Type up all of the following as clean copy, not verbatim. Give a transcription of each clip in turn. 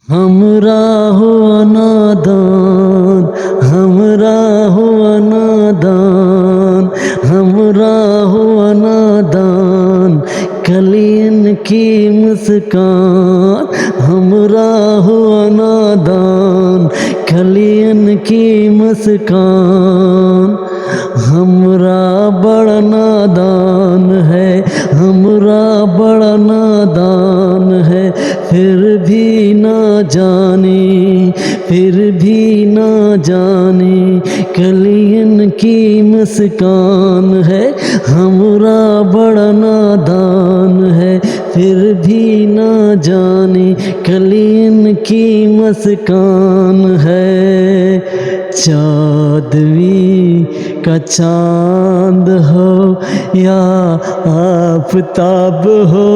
हमरा हुआ नादान, हमरा हुआ नादान, हमरा हुआ नादान, कलियन की मुस्कान। हमरा हुआ नादान, कलियन की मुस्कान। हमरा बड़ा नादान है, हमरा बड़ा नादान है, फिर भी ना जाने, फिर भी ना जाने, कलियन की मुस्कान है। हमरा बड़ा नादान है, फिर भी ना जाने, कलियन की मुस्कान है। चाँदनी का चाँद हो या आफताब हो,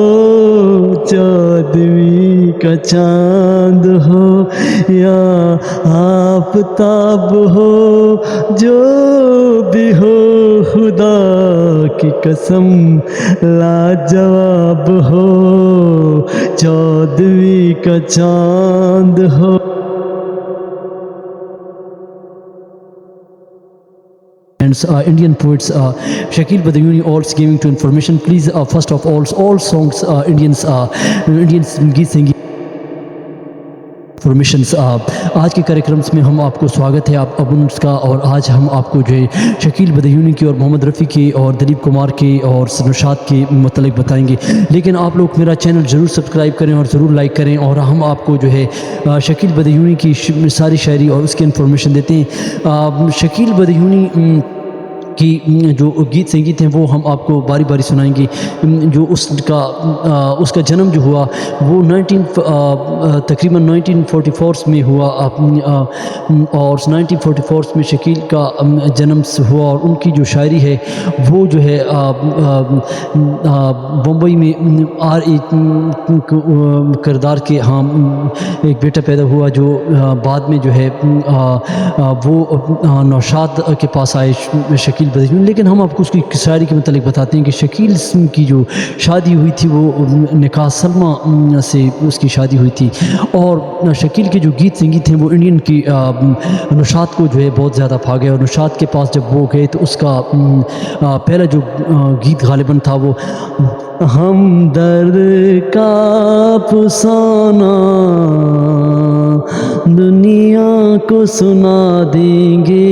चाँदनी का चाँद हो या आफताब हो, जो भी हो खुदा की कसम लाजवाब हो, चाँदनी का चाँद हो। Indian poets Shakil Badayuni also giving to information. Please first of all songs Indians गीत संगीत इंफॉर्मेशंस आज के कार्यक्रम में हम आपको स्वागत है आप अबुन का। और आज हम आपको जो है शकील बदयूनी की और मोहम्मद रफ़ी की और दिलीप कुमार के और नौशाद के मतलब बताएंगे। लेकिन आप लोग मेरा चैनल ज़रूर सब्सक्राइब करें और ज़रूर लाइक करें। और हम आपको जो है शकील बदयूनी की सारी शायरी और उसकी इन्फॉर्मेशन देते हैं। शकील बदयूनी की जो गीत संगीत हैं वो हम आपको बारी बारी सुनाएंगे। जो उसका जन्म जो हुआ वो तकरीबन 1944 में हुआ और 1944 में शकील का जन्म हुआ। और उनकी जो शायरी है वो जो है बम्बई में किरदार के एक बेटा पैदा हुआ जो बाद में जो है वो नौशाद के पास आए शकील बदयूनी। लेकिन हम आपको उसकी शायरी के मतलब बताते हैं कि शकील की जो शादी हुई थी वो निकाह सलमा से उसकी शादी हुई थी। और शकील के जो गीत संगीत हैं वो इंडियन की नौशाद को जो है बहुत ज़्यादा भा गए। और नौशाद के पास जब वो गए तो उसका पहला जो गीत गालिबन था वो हमदर्द का अफसाना दुनिया को सुना देंगे,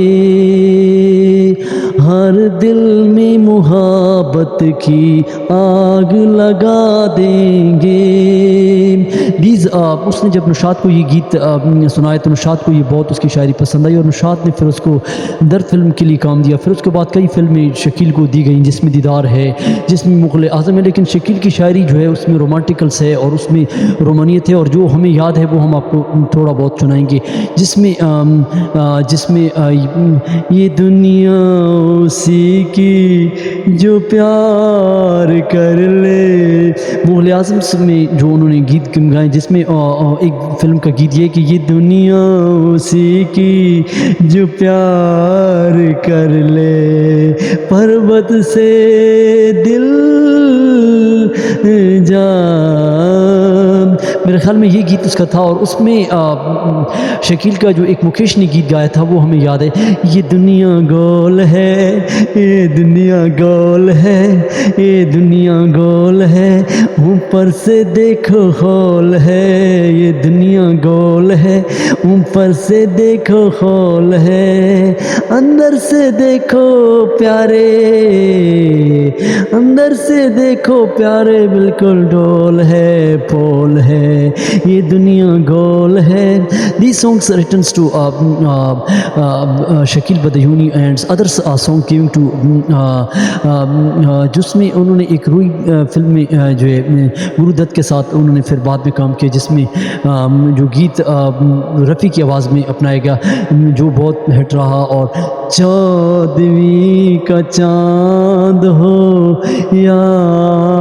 हर दिल में मुहब्बत की आग लगा देंगे। उसने जब नौशाद को ये गीत सुनाए तो नौशाद को ये बहुत उसकी शायरी पसंद आई और नौशाद ने फिर उसको दर्द फिल्म के लिए काम दिया। फिर उसके बाद कई फिल्में शकील को दी गई जिसमें दीदार है, जिसमें मुग़ल आज़म है। लेकिन शकील की शायरी जो है उसमें रोमांटिकल्स है और उसमें रोमानियत है। और जो हमें याद है वो हम आपको थोड़ा बहुत सुनाएंगे जिसमें ये दुनिया उसी की जो प्यार कर ले। मुग़ल आज़म में जो उन्होंने गीत गाए जिसमें एक फिल्म का गीत ये कि ये दुनिया उसी की जो प्यार कर ले, पर्वत से दिल जान। मेरे ख्याल में ये गीत उसका था। और उसमें शकील का जो एक मुकेश ने गीत गाया था वो हमें याद है। ये दुनिया गोल है, ये दुनिया गोल है, ये दुनिया गोल है, ऊपर से देखो खोल है, ये दुनिया गोल है, ऊपर से देखो खोल है, अंदर से देखो प्यारे, अंदर से देखो प्यारे, बिल्कुल डोल है, पोल है, ये दुनिया गोल है। These songs returns to Shakeel Badayuni and others song came to जिसमें उन्होंने एक रूई फिल्म में जो है गुरु दत्त के साथ उन्होंने फिर बाद में काम किया जिसमें जो गीत रफ़ी की आवाज़ में अपनाया गया जो बहुत हिट रहा। और चाँदनी का चाँद हो या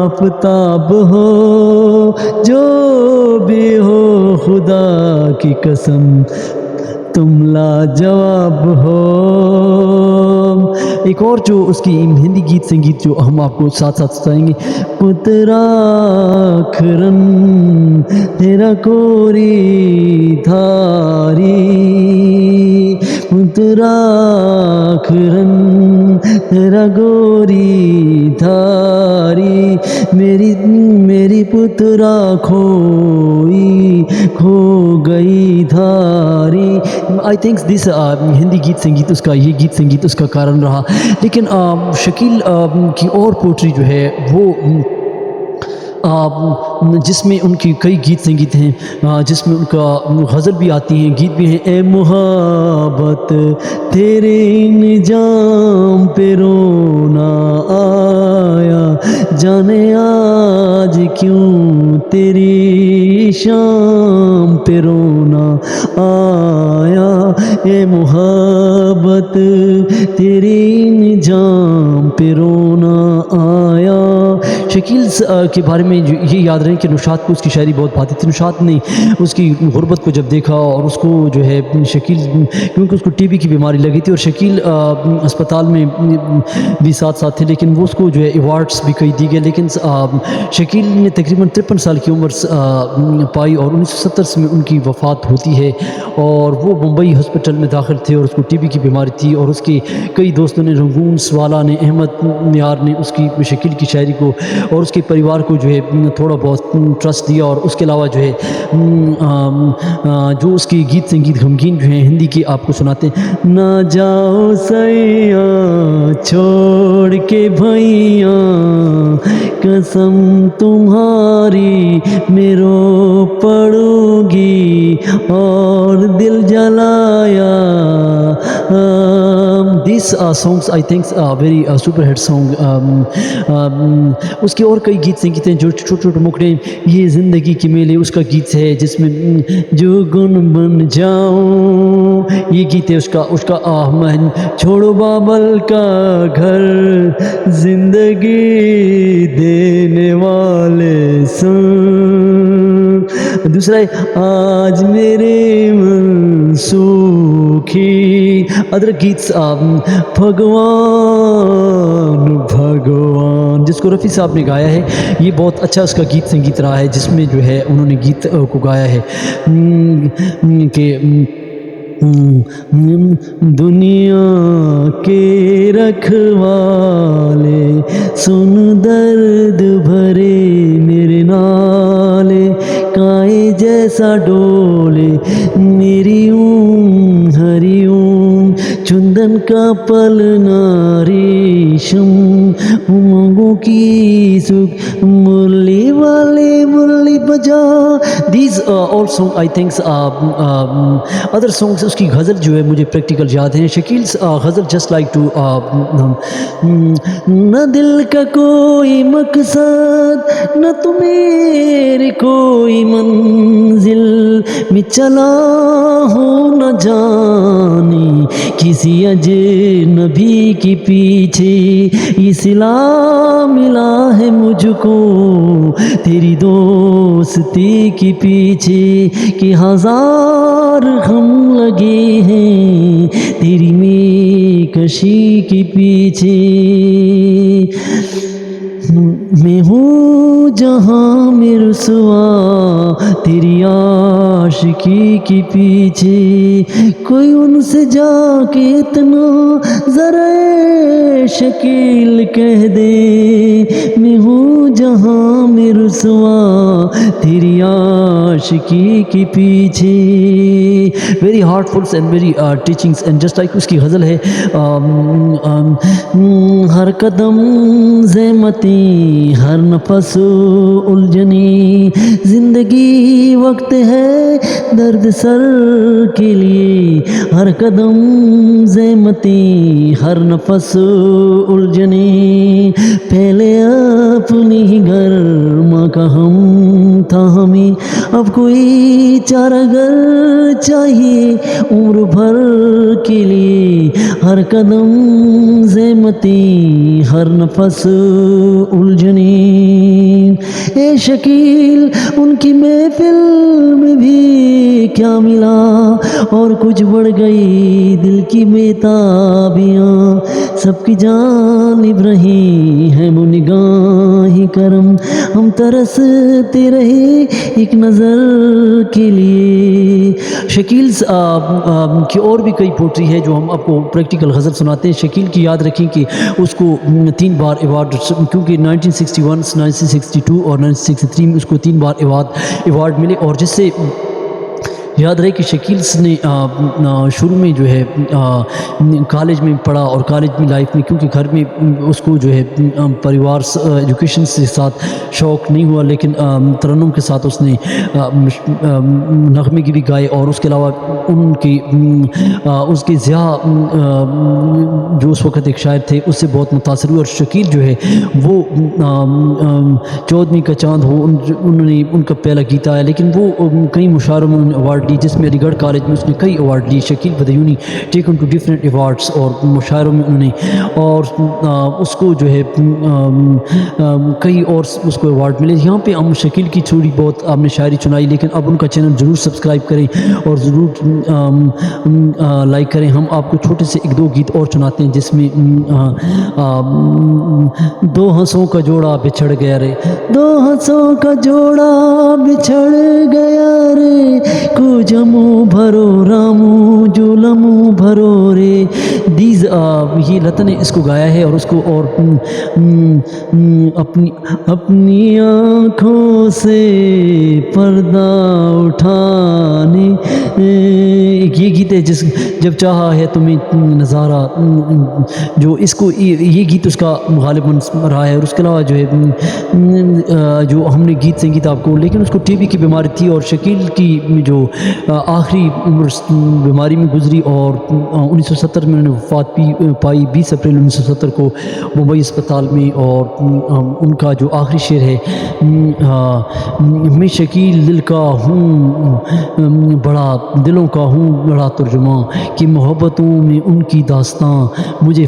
आफताब हो, जो भी हो खुदा की कसम तुम लाजवाब हो। एक और जो उसकी हिंदी गीत संगीत जो हम आपको साथ साथ सुनाएंगे, पुतरा खरन तेरा कोरी पुत्रा खरन तेरा गोरी धारी मेरी पुत्रा खो गई धारी। आई थिंक दिस हिंदी गीत संगीत उसका, ये गीत संगीत उसका कारण रहा। लेकिन शकील की और पोट्री जो है वो जिसमें उनकी कई गीत संगीत हैं, जिसमें उनका गज़ल भी आती हैं, गीत भी हैं। ए मुहब्बत तेरे इंजाम पे रोना आया, जाने आज क्यों तेरी शाम पे रोना आया। ए मुहब्बत तेरे इंजाम पे रोना आया। शकील के बारे में ये याद रहे कि नुशात को उसकी शायरी बहुत भाती थी। नुशात ने उसकी गुर्बत को जब देखा और उसको जो है शकील, क्योंकि उसको टीबी की बीमारी लगी थी और शकील अस्पताल में भी साथ साथ थे, लेकिन वो उसको जो है अवार्ड्स भी कई दी गए। लेकिन शकील ने तकरीबन 53 साल की उम्र पाई और 1970 में उनकी वफ़ात होती है। और वो मुंबई हॉस्पिटल में दाखिल थे और उसको टीबी की बीमारी थी। और उसके कई दोस्तों ने, रंगून सवाला ने, अहमद नियार ने उसकी शकील की शायरी को और उसके परिवार को जो है थोड़ा बहुत ट्रस्ट दिया। और उसके अलावा जो है जो उसके गीत संगीत गमगीन जो हैं हिंदी के आपको सुनाते हैं। ना जाओ सैया छोड़ के भैया, कसम तुम्हारी मेरो पड़ूगी और दिल जलाया। These songs I think are very super hit song. उसके और कई गीत संगीत हैं जो छोटे छोटे मुकड़े, ये ज़िंदगी की मेले उसका गीत है जिसमें जो गुन बन जाऊं, ये गीत है उसका आहमन। छोड़ो बाबल का घर जिंदगी देने वाले सुन। दूसरा है आज मेरे मन सूखी। अदर गीत भगवान जिसको रफ़ी साहब ने गाया है, ये बहुत अच्छा उसका गीत संगीत रहा है, जिसमें जो है उन्होंने गीत को गाया है कि दुनिया के रखवाले सुन दर्द भरे मेरे नाले, काए जैसा डोले मेरी हरी चुंदन का पलना रेशम, उमंगों की सुख मुरली वाले मुरली बजा। These all songs I think other songs उसकी गज़ल जो है मुझे प्रैक्टिकल याद हैं। शकील गज़ल जस्ट लाइक टू न दिल का कोई मकसद न तो मेरी कोई मंजिल में चला हूँ न जाने किसी अजनबी के पीछे, ये सिला मिला है मुझको तेरी दोस्ती के पीछे, कि हजार हम लगे हैं तेरी मेकशी के पीछे। मैं हूँ जहाँ में रुसवा तेरी आशिकी के पीछे, कोई उनसे जाके इतना ज़रा शकील कह दे। मैं हूँ जहाँ में रुसवा तेरी आशिकी के पीछे। Very heartful and very teachings and just like उसकी गज़ल है हर कदम ज़हमती हर नफस उलझनी, ज़िंदगी वक्त है दर्द सर के लिए, हर कदम ज़हमती हर नफस उलझनी, पहले अपनी ही घर माँ का हम था हमें, अब कोई चारा घर चाहिए उम्र भर के लिए, हर कदम ज़हमती हर नफस उलझनी। ए शकील उनकी महफिल में भी क्या मिला और कुछ बढ़ गई दिल की बेताबियाँ, सबकी जानिब रही है वो निगाही करम, हम तरसते रहे एक नज़र के लिए। شکیلز کی اور بھی کئی پوٹری ہے جو ہم آپ کو پریکٹیکل غزل سناتے ہیں. شکیل کی یاد رکھیں کہ اس کو 3 بار ایوارڈ، کیونکہ 1961 1962 اور 1963 میں اس کو 3 بار ایوارڈ ملے. اور جس سے یاد رہے کہ شکیلس نے شروع میں جو ہے کالج میں پڑھا، اور کالج میں لائف میں کیونکہ گھر میں اس کو جو ہے پریوار ایجوکیشن کے ساتھ شوق نہیں ہوا، لیکن ترنم کے ساتھ اس نے نغمے گیری گائے. اور اس کے علاوہ اس کے ضیاء جو اس وقت ایک شاعر تھے اس سے بہت متاثر ہوئے. اور شکیل جو ہے وہ 14ویں کا چاند ہو انہوں نے ان کا پہلا گیت آیا، لیکن وہ کئی مشاعروں میں انہوں نے ایوارڈ لی، جس میں علی گڑھ کالج میں اس نے کئی ایوارڈ لی. Shakeel Badayuni taken to different awards, اور مشاعروں میں انہوں نے، اور اس کو جو ہے کئی اور اس کو ایوارڈ ملے. یہاں پہ ہم شکیل کی تھوڑی بہت آپ نے شاعری سنائی، لیکن اب ان کا چینل ضرور سبسکرائب کریں اور ضرور لائک کریں. ہم آپ کو چھوٹے سے 1-2 گیت اور سناتے ہیں جس میں 2 ہنسوں کا جوڑا بچھڑ گیا رے، 2 ہنسوں کا جوڑا بچھڑ گیا رے، کو جمو بھرو رامو جو لمو بھرو رے. یہ لتا نے اس کو گایا ہے، اور اس کو اور اپنی آنکھوں سے پردہ اٹھانے، یہ گیت ہے جب چاہا ہے تمہیں نظارہ، جو اس کو یہ گیت اس کا غالباً رہا ہے. اور اس کے علاوہ جو ہے جو ہم نے گیت سنگیت آپ کو، لیکن اس کو ٹی بی کی بیماری تھی، اور شکیل کی جو آخری عمر بیماری میں گزری، اور 1970 میں انہوں نے وفات پائی 20 اپریل 1970 کو ممبئی اسپتال میں. اور ان کا جو آخری شعر ہے، میں شکیل دل کا ہوں بڑا، دلوں کا ہوں بڑا ترجماں، کہ محبتوں میں ان کی داستاں، مجھے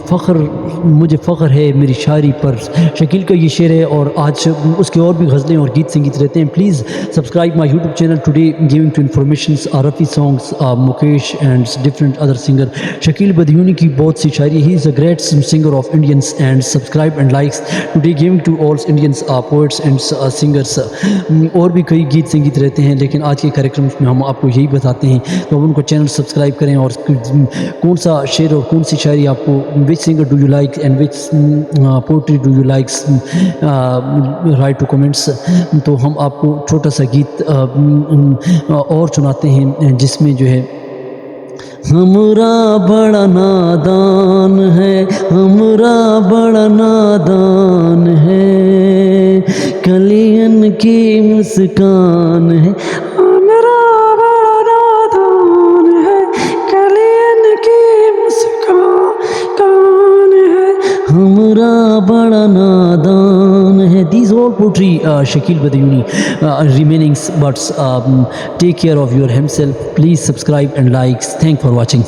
فخر ہے میری شاعری پر. شکیل کا یہ شعر ہے، اور آج اس کے اور بھی غزلیں اور گیت سنگیت رہتے ہیں. Please subscribe my YouTube channel today giving to informations Rafi songs Mukesh and different other singer. Shakeel Badayuni کی بہت سی شاعری، he is a great singer of Indians. And subscribe and likes today giving to all Indians poets and singers. اور بھی کئی گیت سنگیت رہتے ہیں، لیکن آج کے کریکرمس میں ہم آپ کو یہی بتاتے ہیں، تو ان کو چینل سبسکرائب کریں. اور کون سا شعر اور کون سی شاعری آپ کو، which singer do you like and which poetry do you likes, right to comments. تو ہم آپ کو چھوٹا سا گیت اور سناتے ہیں جس میں جو ہے، ہمرا بڑا نادان ہے، ہمرا بڑا نادان ہے، کلین کی مسکان ہے، ہمرا بڑا نادان ہے، کلین کی مسکان ہے، ہمرا بڑا نادان ہے. These all poetry Shakil Badiyuni remaining, but take care of your himself. Please subscribe and likes. Thanks for watching.